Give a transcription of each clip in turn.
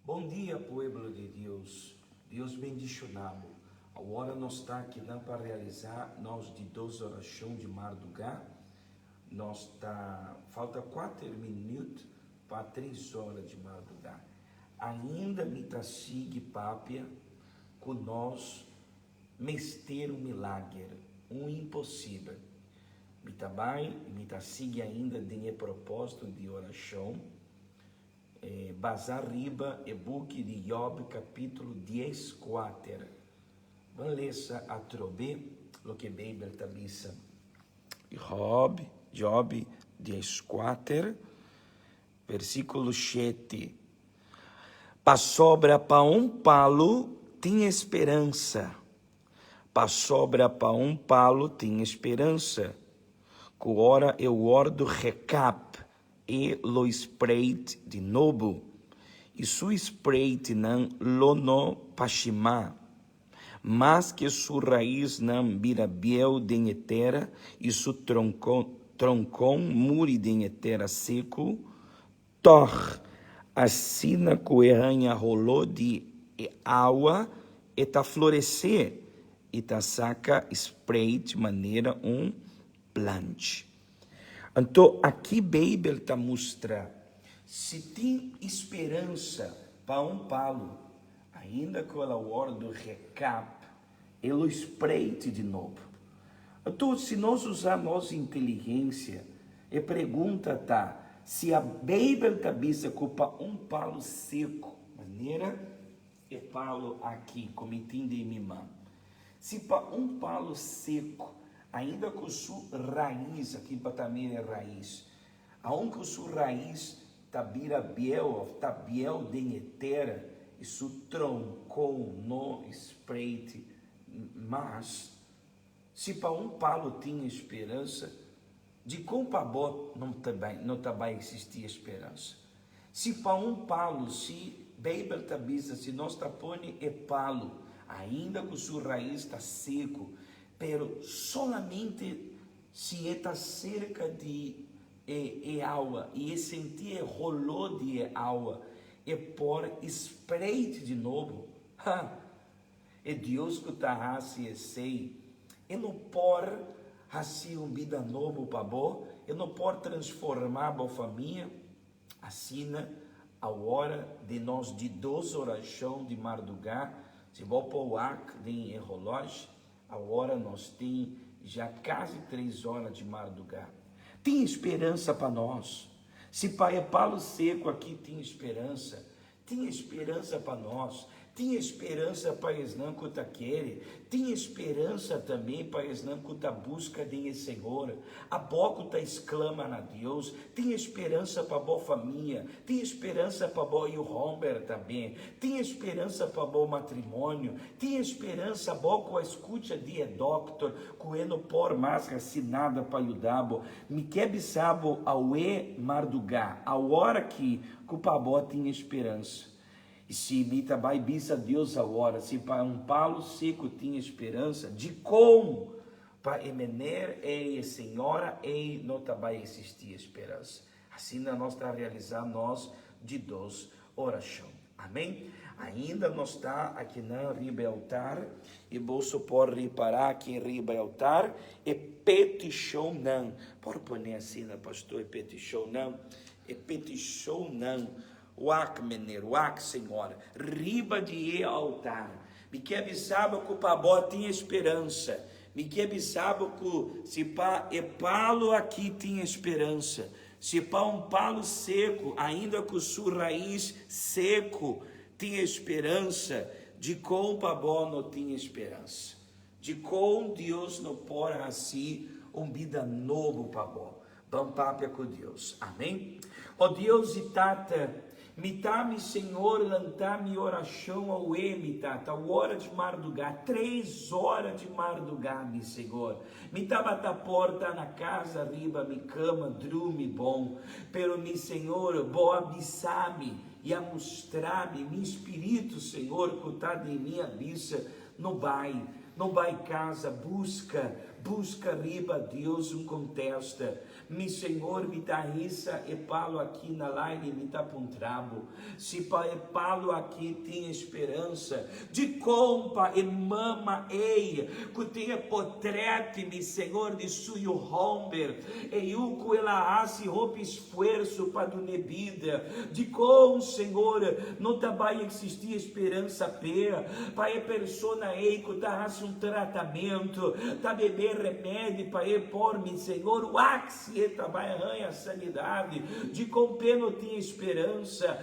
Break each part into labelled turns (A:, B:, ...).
A: Bom dia, pueblo de Deus. Deus bendicionado. Agora nós está aqui para realizar nós de 2 orações de madrugada. Nós falta 4 minutos para 3 horas de madrugada. Ainda me tá sigue papia com nós mester um milagre, um impossível. Me tá bem, me tá sigue ainda de propósito de oração. Bazar riba e book de Job capítulo 10, 4. Vamos ler a trobe, lo que Bíblia tabissa. Job 10, 4, versículo 7. Pa sobra pa um palo tem esperança. Pa sobra pa um palo tem esperança. Que ora eu ordo recap e lo espreite de novo. E su espreite não lo no pashima. Mas que su raiz não vira biel denhetera e su troncon muri denhetera seco. Tor assina coerranha rolou de água e tá florescer e tá saca espreite maneira plante. Então, aqui Bíblia está mostrando, se tem esperança para um palo, ainda com a hora do recap, ele espreite de novo. Então, se nós usar nossa inteligência, e pergunta se a Bíblia está vista com um palo seco, maneira e palo aqui, como entende em minha mão. Se para um palo seco, ainda com sua raiz, aqui para também é raiz, aonde com sua raiz tabira biel denhetera, e su tronco no espreite, mas se para um palo tinha esperança, de como para bot não vai existir esperança. Se para um palo, se Bíblia tabisa, se nós tapone é palo, ainda com sua raiz está seco, pero solamente se está cerca de água e sentir rolou de água e por espreite de novo, é Deus que está assim, sei, e não por assim vida novo para bom, e não por transformar a família, assim a hora de nós de 2 orações de madrugada, se vou pôr o ac de relógio, agora nós tem já quase 3 horas de madrugada. Tem esperança para nós. Se pai é palo seco aqui, tem esperança. Tem esperança para nós. Tem esperança para Esnã que está querendo. Tem esperança também para Esnã que está busca de Senhor. A boca está exclama a Deus. Tem esperança para a boa família. Tem esperança para o e o Romber também. Tem esperança para o matrimônio. Tem esperança para a escuta de doctor. Que ele não por mais assinada para ajudar. Me quer sabo ao mardugá. A hora que o pabó tem esperança. E se mita vai bisa Deus agora, se para um palo seco tinha esperança, de como para emener senhora não vai existir esperança. Assim nós está realizando nós de 2 orações. Amém? Ainda nós está aqui na riba altar e bolso por reparar aqui riba altar e petição não. Por pôr assim, pastor, e petição não. E petição não. Uac, menino, uac, senhora, riba de altar. Me quer avisar que o pabó tinha esperança. Me quer avisar que se pá é palo aqui tinha esperança. Se pá um palo seco, ainda com sua raiz seco, tinha esperança. De com o pabó não tinha esperança. De com Deus não pode assim vida novo pabó. Vamos papia com Deus. Amém? Ó Deus e tata, mitame, Senhor, lantame oração ao mitata, a hora de madrugada, 3 horas de madrugada, Senhor. Mitaba a porta na casa, riba, mi cama, drume bom, pero mi Senhor, boa abissame e a mostrar-me, meu espírito, Senhor, que está de minha bisa, não vai casa, busca busca riba Deus contesta. Mi Senhor me dá isso e palo aqui na line me dá um trabo. Se palo aqui tem esperança de compa e mama ei que tenha potrete mi Senhor de suyo homber e o que ela hace roupa esforço para do nebida de com Senhor não vai existir esperança para a persona ei que tá tratamento tá beber remédio para por mi Senhor o axi vai arranha a sanidade de com não tinha esperança.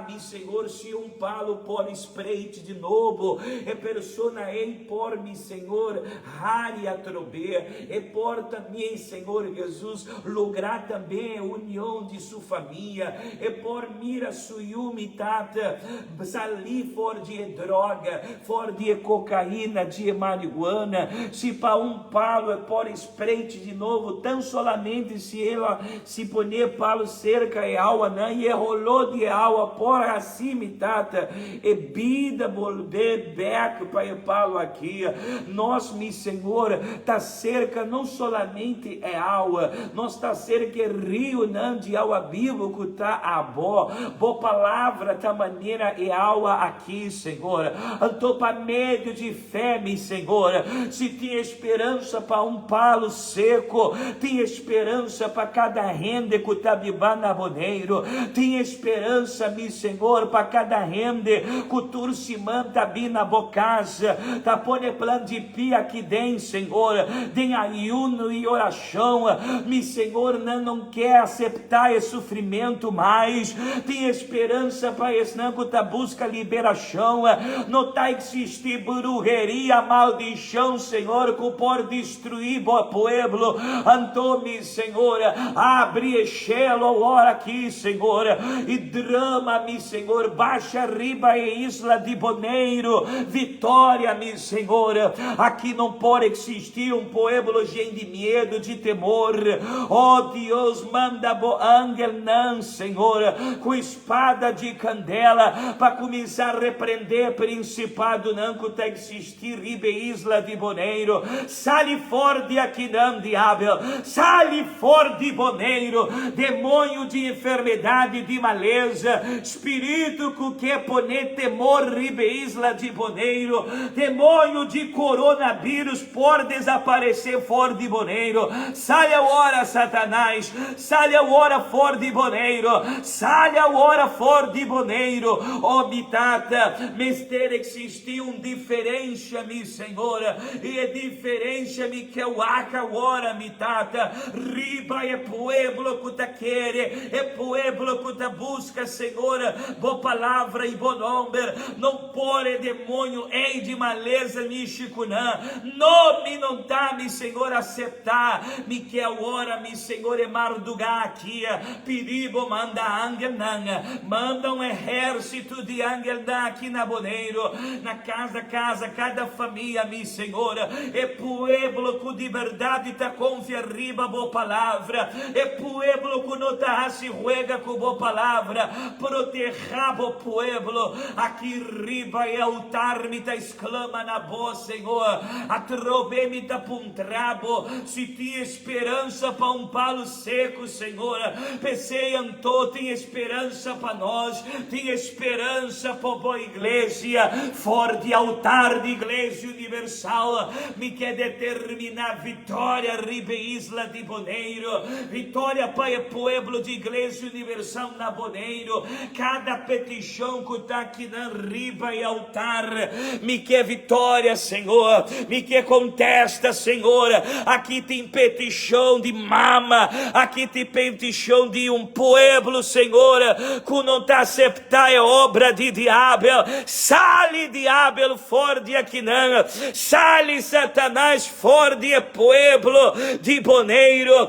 A: Mi Senhor, se palo por espreite de novo é persona ei por mi Senhor rari a trober e por também Senhor Jesus lograr também a união de sua família e por mira suyumitata salir for de droga for de cocaína de marihuana se para palo é por espreite de novo tão solamente se ela se poner palo cerca e aua não e rolou de aua por acima tata e vida volver back para palo aqui nós mi Senhor tá cerca não solamente é aua nós tá cerca é rio não de aua vivo que tá a boa palavra tá maneira e aua aqui Senhor então para meio de fé mi Senhor se tem esperança para palo seco tem esperança para cada rende que tá na boneiro tem esperança mi Senhor para cada rende que turcimã tá na bocasa tá pone plano de pia aqui dentro Senhor tem ayuno e oração mi Senhor não quer aceitar esse sofrimento mais tem esperança para esse não que tá busca liberação não tá existir brujeria maldição Senhor que pode destruir o povo Antônio Senhor abre Shelo ora aqui Senhor e drama mi Senhor baixa riba e isla de Boneiro vitória mi Senhor aqui não pode existir povo cheio de medo de temor Deus manda bo ángel não Senhor com espada de candela para começar a repreender principado não que tá existir riba e isla de Boneiro sale fora de aqui não diabo sale fora de Boneiro demônio de enfermidade de maleza espírito que quer poner temor ribe isla de Boneiro demônio de coronavírus por desaparecer fora de Boneiro sai a hora Satanás sai a hora fora de Boneiro sai a hora fora de Boneiro bitata mister existe diferença mi Senhor e a diferença mi que o aca hora mitata riba é pueblo que tá quere é pueblo que tá busca Senhor boa palavra e bom nome não pode demônio ei de maleza mi chicunã nome não tá mi Senhor aceitar mi que a hora mi Senhor é mardugar aqui perigo manda ángel manda exército de ángel aqui na Boneiro na casa cada família mi Senhor é pueblo que de verdade tá confia riba boa palavra é pueblo que não tá se juega com boa palavra proteja o pueblo aqui riba e altar me tá exclama na boa Senhor atrobe me tá puntrabo se tem esperança para palo seco Senhor pensei anto tem esperança para nós tem esperança para boa igreja forte altar de igreja universal me quer determinar vitória ribe isla de Boneiro vitória para o pueblo de igreja universal na Boneiro cada petição que está aqui na riba e altar me quer vitória Senhor me quer contesta Senhor aqui tem petição de mama aqui tem petição de pueblo Senhor que não está aceitar a obra de diabo sale diabo fora de aqui não sale Satanás fora de pueblo de Boneiro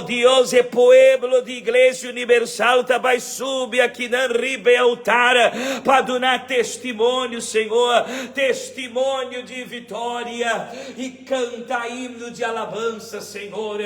A: Deus é pueblo de igreja universal vai subir aqui na riba e altar para dar testemunho Senhor testemunho de vitória e canta himno de alabança Senhor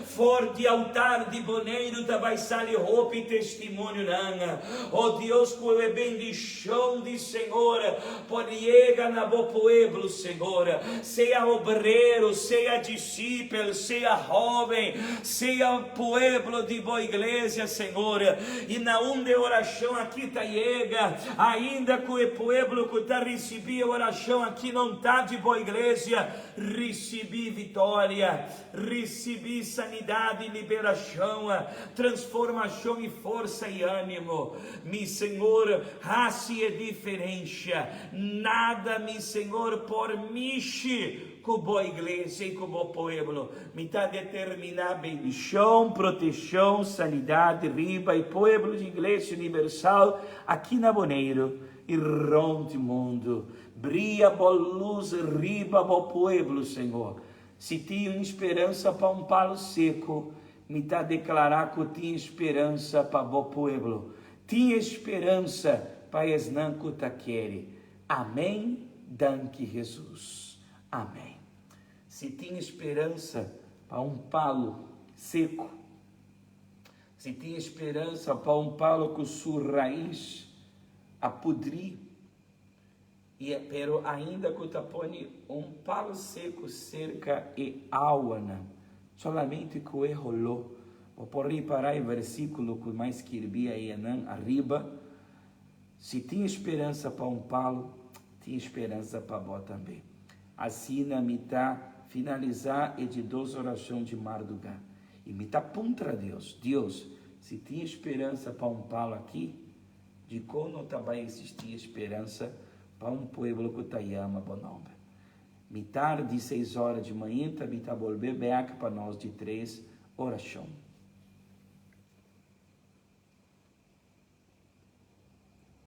A: fora de altar de Boneiro vai sair roupa e testemunho não Deus com a bendição de Senhor por llegar na bo pueblo Senhor seja obreiro obreiro, seja discípulo, seja jovem, seja pueblo de boa igreja, Senhor, e na de oração aqui está chega, ainda que o pueblo que está recebendo oração aqui não está de boa igreja, recebi vitória, recebi sanidade e liberação, transformação e força e ânimo, mi Senhor, raça e diferença, nada, mi Senhor, por miche, com boa igreja e com bom pueblo, me está determinar bendição, proteção, sanidade, riba e pueblo de igreja universal aqui na Boneiro e ronde mundo, brilha boa luz, riba boa pueblo, Senhor. Se tinha esperança para um palo seco, me está declarar que tinha esperança para bom pueblo, tinha esperança para esnan kutaquere. Amém, danke Jesus. Amém. Se tinha esperança para um palo seco, se tinha esperança para um palo com sua raiz a pudrir, pero ainda que tapone um palo seco cerca e água, solamente que o rolou. Vou por reparar o versículo que mais escrevia aí arriba. Se tinha esperança para um palo, tinha esperança para vós também. Assim, na mitad, finalizar e de 2 orações de madrugada. E mitad puntra Deus. Deus, se tinha esperança para um palo aqui, de como também existia esperança para um povo que te ama, bom nome. Mitad de 6 horas de manhã, mitad volver beaca para nós de 3 orações.